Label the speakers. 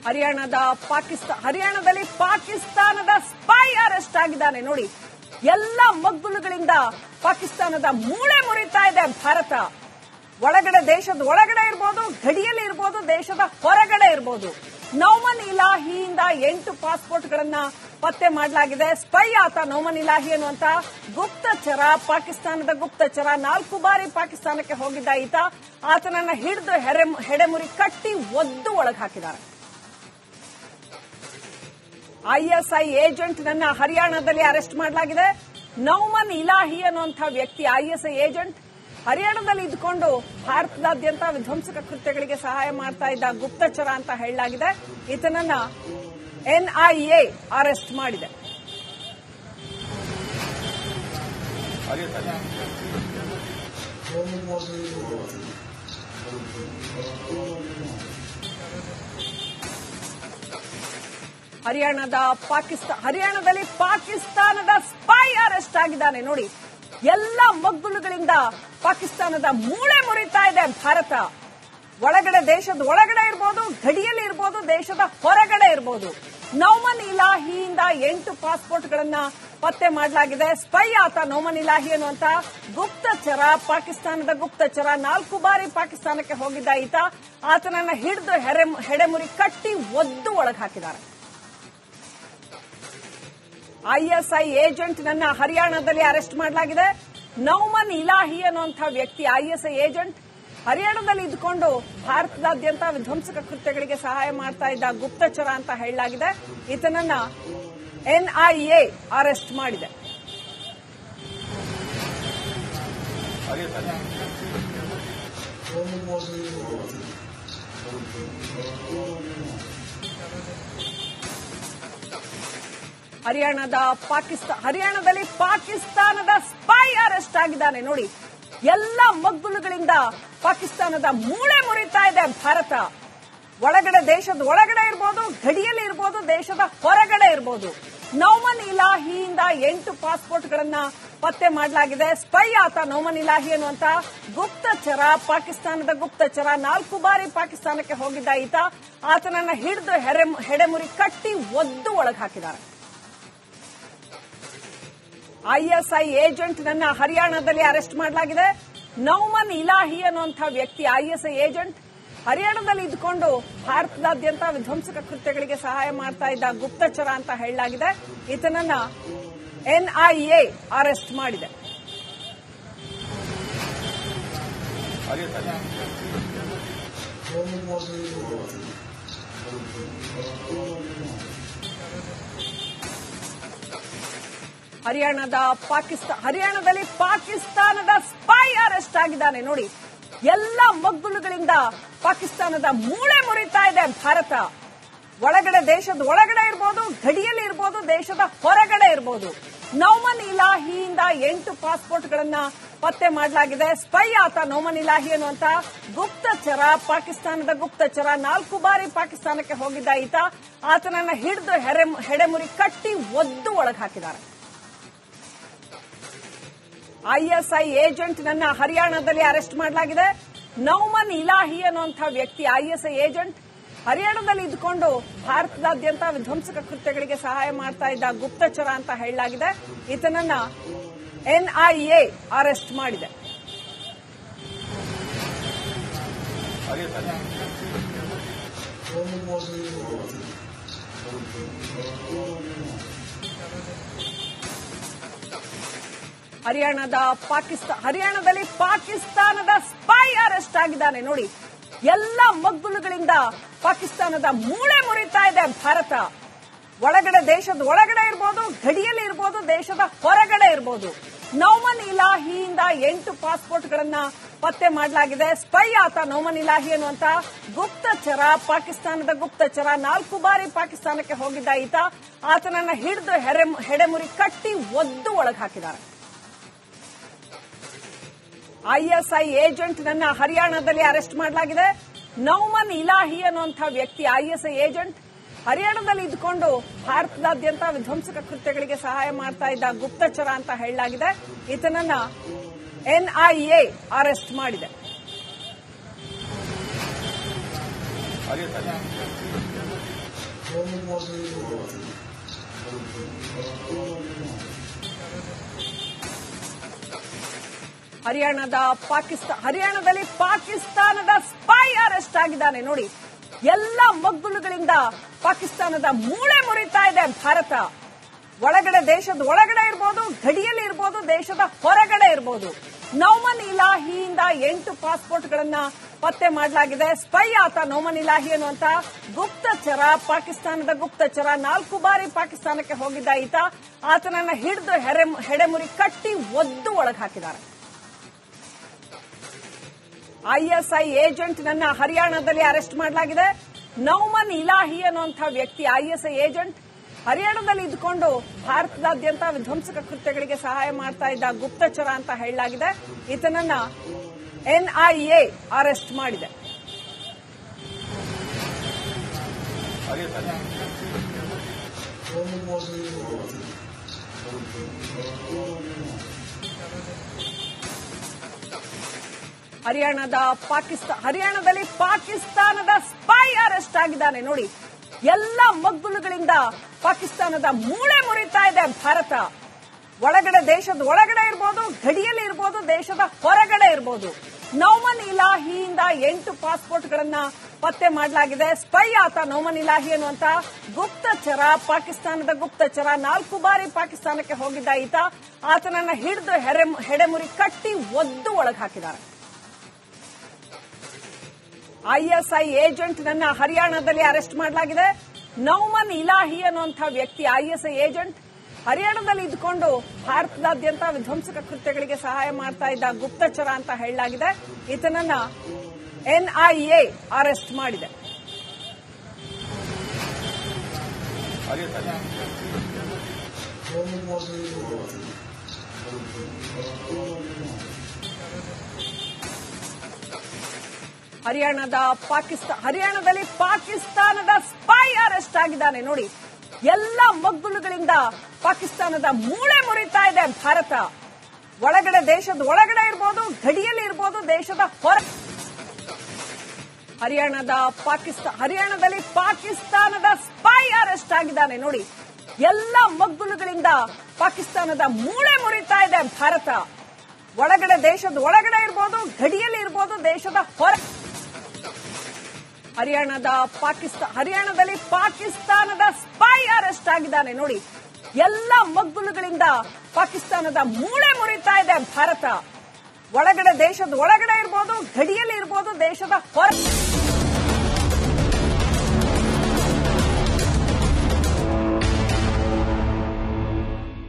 Speaker 1: ಹರಿಯಾಣದಲ್ಲಿ ಪಾಕಿಸ್ತಾನದ spy arrest ಆಗಿದ್ದಾನೆ ನೋಡಿ. ಎಲ್ಲ ಮಗ್ಗುಲುಗಳಿಂದ ಪಾಕಿಸ್ತಾನದ ಮೂಳೆ ಮುರಿತಾ ಇದೆ ಭಾರತ. ದೇಶದ ಒಳಗಡೆ ಇರಬಹುದು, ಗಡಿಯಲ್ಲಿ ಇರಬಹುದು, ದೇಶದ ಹೊರಗಡೆ ಇರಬಹುದು. ನೌಮನ್ ಇಲಾಹಿಯಿಂದ 8 ಪಾಸ್ಪೋರ್ಟ್ಗಳನ್ನ ಪತ್ತೆ ಮಾಡಲಾಗಿದೆ. ಸ್ಪೈ ಆತ ನೌಮನ್ ಇಲಾಹಿ ಅನ್ನುವಂತ ಗುಪ್ತಚರ, ಪಾಕಿಸ್ತಾನದ ಗುಪ್ತಚರ. 4 ಬಾರಿ ಪಾಕಿಸ್ತಾನಕ್ಕೆ ಹೋಗಿದ್ದ ಈತ. ಆತನನ್ನ ಹಿಡಿದು ಹೆಡೆಮುರಿ ಕಟ್ಟಿ ಒದ್ದು ಒಳಗೆ ಹಾಕಿದ್ದಾರೆ. ಐಎಸ್ಐ ಏಜೆಂಟ್ ನನ್ನ ಹರಿಯಾಣದಲ್ಲಿ ಅರೆಸ್ಟ್ ಮಾಡಲಾಗಿದೆ. ನೌಮನ್ ಇಲಾಹಿ ಅನ್ನುವಂಥ ವ್ಯಕ್ತಿ ಐಎಸ್ಐ ಏಜೆಂಟ್. ಹರಿಯಾಣದಲ್ಲಿ ಇದ್ದುಕೊಂಡು ಭಾರತದಾದ್ಯಂತ ವಿಧ್ವಂಸಕ ಕೃತ್ಯಗಳಿಗೆ ಸಹಾಯ ಮಾಡ್ತಾ ಇದ್ದ ಗುಪ್ತಚರ ಅಂತ ಹೇಳಲಾಗಿದೆ. ಈತನನ್ನ ಎನ್ಐಎ ಅರೆಸ್ಟ್ ಮಾಡಿದೆ. ಹರಿಯಾಣದಲ್ಲಿ ಪಾಕಿಸ್ತಾನದ ಸ್ಪೈ ಅರೆಸ್ಟ್ ಆಗಿದ್ದಾನೆ ನೋಡಿ. ಎಲ್ಲ ಮಗ್ಗುಲುಗಳಿಂದ ಪಾಕಿಸ್ತಾನದ ಮೂಳೆ ಮುರಿತಾ ಇದೆ ಭಾರತ. ದೇಶದ ಒಳಗಡೆ ಇರಬಹುದು, ಗಡಿಯಲ್ಲಿ ಇರಬಹುದು, ದೇಶದ ಹೊರಗಡೆ ಇರಬಹುದು. ನೌಮನ್ ಇಲಾಹಿಯಿಂದ 8 ಪಾಸ್ಪೋರ್ಟ್ಗಳನ್ನ ಪತ್ತೆ ಮಾಡಲಾಗಿದೆ. ಸ್ಪೈ ಆತ ನೌಮನ್ ಇಲಾಹಿ ಅನ್ನುವಂತ ಗುಪ್ತಚರ, ಪಾಕಿಸ್ತಾನದ ಗುಪ್ತಚರ. 4 ಬಾರಿ ಪಾಕಿಸ್ತಾನಕ್ಕೆ ಹೋಗಿದ್ದ ಈತ. ಆತನನ್ನ ಹಿಡಿದು ಹೆಡೆಮುರಿ ಕಟ್ಟಿ ಒದ್ದು ಒಳಗೆ ಹಾಕಿದ್ದಾರೆ. ಐಎಸ್ಐ ಏಜೆಂಟ್ ನನ್ನ ಹರಿಯಾಣದಲ್ಲಿ ಅರೆಸ್ಟ್ ಮಾಡಲಾಗಿದೆ. ನೌಮನ್ ಇಲಾಹಿ ಅನ್ನುವಂಥ ವ್ಯಕ್ತಿ ಐಎಸ್ಐ ಏಜೆಂಟ್. ಹರಿಯಾಣದಲ್ಲಿ ಇದ್ದುಕೊಂಡು ಭಾರತದಾದ್ಯಂತ ವಿಧ್ವಂಸಕ ಕೃತ್ಯಗಳಿಗೆ ಸಹಾಯ ಮಾಡ್ತಾ ಇದ್ದ ಗುಪ್ತಚರ ಅಂತ ಹೇಳಲಾಗಿದೆ. ಈತನನ್ನ ಎನ್ಐಎ ಅರೆಸ್ಟ್ ಮಾಡಿದೆ. ಹರಿಯಾಣದಲ್ಲಿ ಪಾಕಿಸ್ತಾನದ ಸ್ಪೈ ಅರೆಸ್ಟ್ ಆಗಿದ್ದಾನೆ ನೋಡಿ. ಎಲ್ಲ ಮಗ್ಗುಲುಗಳಿಂದ ಪಾಕಿಸ್ತಾನದ ಮೂಳೆ ಮುರಿತಾ ಇದೆ ಭಾರತ. ದೇಶದ ಒಳಗಡೆ ಇರಬಹುದು, ಗಡಿಯಲ್ಲಿ ಇರಬಹುದು, ದೇಶದ ಹೊರಗಡೆ ಇರಬಹುದು. ನೌಮನ್ ಇಲಾಹಿಯಿಂದ 8 ಪಾಸ್ಪೋರ್ಟ್ಗಳನ್ನ ಪತ್ತೆ ಮಾಡಲಾಗಿದೆ. ಸ್ಪೈ ಆತ ನೌಮನ್ ಇಲಾಹಿ ಅನ್ನುವಂತ ಗುಪ್ತಚರ, ಪಾಕಿಸ್ತಾನದ ಗುಪ್ತಚರ. 4 ಬಾರಿ ಪಾಕಿಸ್ತಾನಕ್ಕೆ ಹೋಗಿದ್ದ ಈತ. ಆತನನ್ನ ಹಿಡಿದು ಹೆಡೆಮುರಿ ಕಟ್ಟಿ ಒದ್ದು ಒಳಗೆ ಹಾಕಿದ್ದಾರೆ. ಐಎಸ್ಐ ಏಜೆಂಟ್ ನನ್ನ ಹರಿಯಾಣದಲ್ಲಿ ಅರೆಸ್ಟ್ ಮಾಡಲಾಗಿದೆ. ನೌಮನ್ ಇಲಾಹಿ ಅನ್ನುವಂಥ ವ್ಯಕ್ತಿ ಐಎಸ್ಐ ಏಜೆಂಟ್. ಹರಿಯಾಣದಲ್ಲಿ ಇದ್ದುಕೊಂಡು ಭಾರತದಾದ್ಯಂತ ವಿಧ್ವಂಸಕ ಕೃತ್ಯಗಳಿಗೆ ಸಹಾಯ ಮಾಡ್ತಾ ಇದ್ದ ಗುಪ್ತಚರ ಅಂತ ಹೇಳಲಾಗಿದೆ. ಈತನನ್ನ ಎನ್ಐಎ ಅರೆಸ್ಟ್ ಮಾಡಿದೆ. ಹರಿಯಾಣದಲ್ಲಿ ಪಾಕಿಸ್ತಾನದ ಸ್ಪೈ ಅರೆಸ್ಟ್ ಆಗಿದ್ದಾನೆ ನೋಡಿ. ಎಲ್ಲ ಮಗ್ಗುಲುಗಳಿಂದ ಪಾಕಿಸ್ತಾನದ ಮೂಳೆ ಮುರಿತಾ ಇದೆ ಭಾರತ. ದೇಶದ ಒಳಗಡೆ ಇರಬಹುದು, ಗಡಿಯಲ್ಲಿ ಇರಬಹುದು, ದೇಶದ ಹೊರಗಡೆ ಇರಬಹುದು. ನೌಮನ್ ಇಲಾಹಿಯಿಂದ 8 ಪಾಸ್ಪೋರ್ಟ್ಗಳನ್ನ ಪತ್ತೆ ಮಾಡಲಾಗಿದೆ. ಸ್ಪೈ ಆತ ನೌಮನ್ ಇಲಾಹಿ ಅನ್ನುವಂತ ಗುಪ್ತಚರ, ಪಾಕಿಸ್ತಾನದ ಗುಪ್ತಚರ. 4 ಬಾರಿ ಪಾಕಿಸ್ತಾನಕ್ಕೆ ಹೋಗಿದ್ದ ಈತ. ಆತನನ್ನ ಹಿಡಿದು ಹೆಡೆಮುರಿ ಕಟ್ಟಿ ಒದ್ದು ಒಳಗೆ ಹಾಕಿದ್ದಾರೆ. ಐಎಸ್ಐ ಏಜೆಂಟ್ ನನ್ನ ಹರಿಯಾಣದಲ್ಲಿ ಅರೆಸ್ಟ್ ಮಾಡಲಾಗಿದೆ. ನೌಮನ್ ಇಲಾಹಿ ಅನ್ನುವಂಥ ವ್ಯಕ್ತಿ ಐಎಸ್ಐ ಏಜೆಂಟ್. ಹರಿಯಾಣದಲ್ಲಿ ಇದ್ದುಕೊಂಡು ಭಾರತದಾದ್ಯಂತ ವಿಧ್ವಂಸಕ ಕೃತ್ಯಗಳಿಗೆ ಸಹಾಯ ಮಾಡ್ತಾ ಇದ್ದ ಗುಪ್ತಚರ ಅಂತ ಹೇಳಲಾಗಿದೆ. ಈತನನ್ನ ಎನ್ಐಎ ಅರೆಸ್ಟ್ ಮಾಡಿದೆ. ಹರಿಯಾಣದಲ್ಲಿ ಪಾಕಿಸ್ತಾನದ ಸ್ಪೈ ಅರೆಸ್ಟ್ ಆಗಿದ್ದಾನೆ ನೋಡಿ. ಎಲ್ಲ ಮಗ್ಗುಲುಗಳಿಂದ ಪಾಕಿಸ್ತಾನದ ಮೂಳೆ ಮುರಿತಾ ಇದೆ ಭಾರತ. ದೇಶದ ಒಳಗಡೆ ಇರಬಹುದು, ಗಡಿಯಲ್ಲಿ ಇರಬಹುದು, ದೇಶದ ಹೊರಗಡೆ ಇರಬಹುದು. ನೌಮನ್ ಇಲಾಹಿಯಿಂದ 8 ಪಾಸ್ಪೋರ್ಟ್ಗಳನ್ನ ಪತ್ತೆ ಮಾಡಲಾಗಿದೆ. ಸ್ಪೈ ಆತ ನೌಮನ್ ಇಲಾಹಿ ಅನ್ನುವಂತ ಗುಪ್ತಚರ, ಪಾಕಿಸ್ತಾನದ ಗುಪ್ತಚರ. 4 ಬಾರಿ ಪಾಕಿಸ್ತಾನಕ್ಕೆ ಹೋಗಿದ್ದ ಈತ. ಆತನನ್ನ ಹಿಡಿದು ಹೆಡೆಮುರಿ ಕಟ್ಟಿ ಒದ್ದು ಒಳಗೆ ಹಾಕಿದ್ದಾರೆ. ಐಎಸ್ಐ ಏಜೆಂಟ್ ನನ್ನ ಹರಿಯಾಣದಲ್ಲಿ ಅರೆಸ್ಟ್ ಮಾಡಲಾಗಿದೆ. ನೌಮನ್ ಇಲಾಹಿ ಅನ್ನುವಂಥ ವ್ಯಕ್ತಿ ಐಎಸ್ಐ ಏಜೆಂಟ್. ಹರಿಯಾಣದಲ್ಲಿ ಇದ್ದುಕೊಂಡು ಭಾರತದಾದ್ಯಂತ ವಿಧ್ವಂಸಕ ಕೃತ್ಯಗಳಿಗೆ ಸಹಾಯ ಮಾಡ್ತಾ ಇದ್ದ ಗುಪ್ತಚರ ಅಂತ ಹೇಳಲಾಗಿದೆ. ಈತನನ್ನ ಎನ್ಐಎ ಅರೆಸ್ಟ್ ಮಾಡಿದೆ. ಹರಿಯಾಣದಲ್ಲಿ ಪಾಕಿಸ್ತಾನದ ಸ್ಪೈ ಅರೆಸ್ಟ್ ಆಗಿದ್ದಾನೆ ನೋಡಿ. ಎಲ್ಲ ಮಗ್ಗುಲುಗಳಿಂದ ಪಾಕಿಸ್ತಾನದ ಮೂಳೆ ಮುರಿತಾ ಇದೆ ಭಾರತ. ಒಳಗಡೆ ದೇಶದ ಒಳಗಡೆ ಇರ್ಬೋದು, ಗಡಿಯಲ್ಲಿ ಇರ್ಬೋದು, ದೇಶದ ಹೊರಗಡೆ ಇರ್ಬೋದು. ನೌಮನ್ ಇಲಾಹಿಯಿಂದ 8 ಪಾಸ್ಪೋರ್ಟ್ಗಳನ್ನ ಪತ್ತೆ ಮಾಡಲಾಗಿದೆ. ಸ್ಪೈ ಆತ ನೌಮನ್ ಇಲಾಹಿ ಅನ್ನುವಂತ ಗುಪ್ತಚರ, ಪಾಕಿಸ್ತಾನದ ಗುಪ್ತಚರ. 4 ಬಾರಿ ಪಾಕಿಸ್ತಾನಕ್ಕೆ ಹೋಗಿದ್ದ ಈತ. ಆತನನ್ನ ಹಿಡಿದು ಹೆಡೆಮುರಿ ಕಟ್ಟಿ ಒದ್ದು ಒಳಗೆ ಹಾಕಿದ್ದಾರೆ. ಐಎಸ್ಐ ಏಜೆಂಟ್ ನನ್ನ ಹರಿಯಾಣದಲ್ಲಿ ಅರೆಸ್ಟ್ ಮಾಡಲಾಗಿದೆ. ನೌಮನ್ ಇಲಾಹಿ ಅನ್ನುವಂಥ ವ್ಯಕ್ತಿ ಐಎಸ್ಐ ಏಜೆಂಟ್. ಹರಿಯಾಣದಲ್ಲಿ ಇದ್ದುಕೊಂಡು ಭಾರತದಾದ್ಯಂತ ವಿಧ್ವಂಸಕ ಕೃತ್ಯಗಳಿಗೆ ಸಹಾಯ ಮಾಡ್ತಾ ಇದ್ದ ಗುಪ್ತಚರ ಅಂತ ಹೇಳಲಾಗಿದೆ. ಈತನನ್ನ ಎನ್ಐಎ ಅರೆಸ್ಟ್ ಮಾಡಿದೆ. ಹರಿಯಾಣದಲ್ಲಿ ಪಾಕಿಸ್ತಾನದ ಸ್ಪೈ ಅರೆಸ್ಟ್ ಆಗಿದ್ದಾನೆ ನೋಡಿ. ಎಲ್ಲ ಮಗ್ಗುಲುಗಳಿಂದ ಪಾಕಿಸ್ತಾನದ ಮೂಳೆ ಮುರಿತಾ ಇದೆ ಭಾರತ. ಒಳಗಡೆ ದೇಶದ ಒಳಗಡೆ ಇರ್ಬೋದು, ಗಡಿಯಲ್ಲಿ ಇರ್ಬೋದು, ದೇಶದ ಹೊರಗಡೆ ಇರ್ಬೋದು. ನೌಮನ್ ಇಲಾಹಿಯಿಂದ 8 ಪಾಸ್ಪೋರ್ಟ್ಗಳನ್ನ ಪತ್ತೆ ಮಾಡಲಾಗಿದೆ. ಸ್ಪೈ ಆತ ನೌಮನ್ ಇಲಾಹಿ ಅನ್ನುವಂತ ಗುಪ್ತಚರ, ಪಾಕಿಸ್ತಾನದ ಗುಪ್ತಚರ. 4 ಬಾರಿ ಪಾಕಿಸ್ತಾನಕ್ಕೆ ಹೋಗಿದ್ದ ಈತ. ಆತನನ್ನ ಹಿಡಿದು ಹೆಡೆಮುರಿ ಕಟ್ಟಿ ಒದ್ದು ಒಳಗೆ ಹಾಕಿದ್ದಾರೆ. ಐಎಸ್ಐ ಏಜೆಂಟ್ ನನ್ನ ಹರಿಯಾಣದಲ್ಲಿ ಅರೆಸ್ಟ್ ಮಾಡಲಾಗಿದೆ. ನೌಮನ್ ಇಲಾಹಿ ಅನ್ನುವಂಥ ವ್ಯಕ್ತಿ ಐಎಸ್ಐ ಏಜೆಂಟ್. ಹರಿಯಾಣದಲ್ಲಿ ಇದ್ದುಕೊಂಡು ಭಾರತದಾದ್ಯಂತ ವಿಧ್ವಂಸಕ ಕೃತ್ಯಗಳಿಗೆ ಸಹಾಯ ಮಾಡ್ತಾ ಇದ್ದ ಗುಪ್ತಚರ ಅಂತ ಹೇಳಲಾಗಿದೆ. ಈತನನ್ನ ಎನ್ಐಎ ಅರೆಸ್ಟ್ ಮಾಡಿದೆ. ಹರಿಯಾಣದಲ್ಲಿ ಪಾಕಿಸ್ತಾನದ ಸ್ಪೈ ಅರೆಸ್ಟ್ ಆಗಿದ್ದಾನೆ ನೋಡಿ. ಎಲ್ಲ ಮಗ್ಗುಲುಗಳಿಂದ ಪಾಕಿಸ್ತಾನದ ಮೂಳೆ ಮುರಿತಾ ಇದೆ ಭಾರತ. ಒಳಗಡೆ ದೇಶದ ಒಳಗಡೆ ಇರ್ಬೋದು, ಗಡಿಯಲ್ಲಿ ಇರ್ಬೋದು, ದೇಶದ ಹೊರ. ಹರಿಯಾಣದಲ್ಲಿ ಪಾಕಿಸ್ತಾನದ ಸ್ಪೈ ಅರೆಸ್ಟ್ ಆಗಿದ್ದಾನೆ ನೋಡಿ. ಎಲ್ಲ ಮಗ್ಗುಲುಗಳಿಂದ ಪಾಕಿಸ್ತಾನದ ಮೂಳೆ ಮುರಿತಾ ಇದೆ ಭಾರತ. ಒಳಗಡೆ ದೇಶದ ಒಳಗಡೆ ಇರ್ಬೋದು, ಗಡಿಯಲ್ಲಿ ಇರ್ಬೋದು, ದೇಶದ ಹೊರ. ಹರಿಯಾಣದಲ್ಲಿ ಪಾಕಿಸ್ತಾನದ ಸ್ಪೈ ಅರೆಸ್ಟ್ ಆಗಿದ್ದಾನೆ ನೋಡಿ. ಎಲ್ಲ ಮಗ್ಗುಲುಗಳಿಂದ ಪಾಕಿಸ್ತಾನದ ಮೂಳೆ ಮುರಿತಾ ಇದೆ ಭಾರತ. ಒಳಗಡೆ ದೇಶದ ಒಳಗಡೆ ಇರ್ಬೋದು, ಗಡಿಯಲ್ಲಿ ಇರ್ಬೋದು, ದೇಶದ ಹೊರ.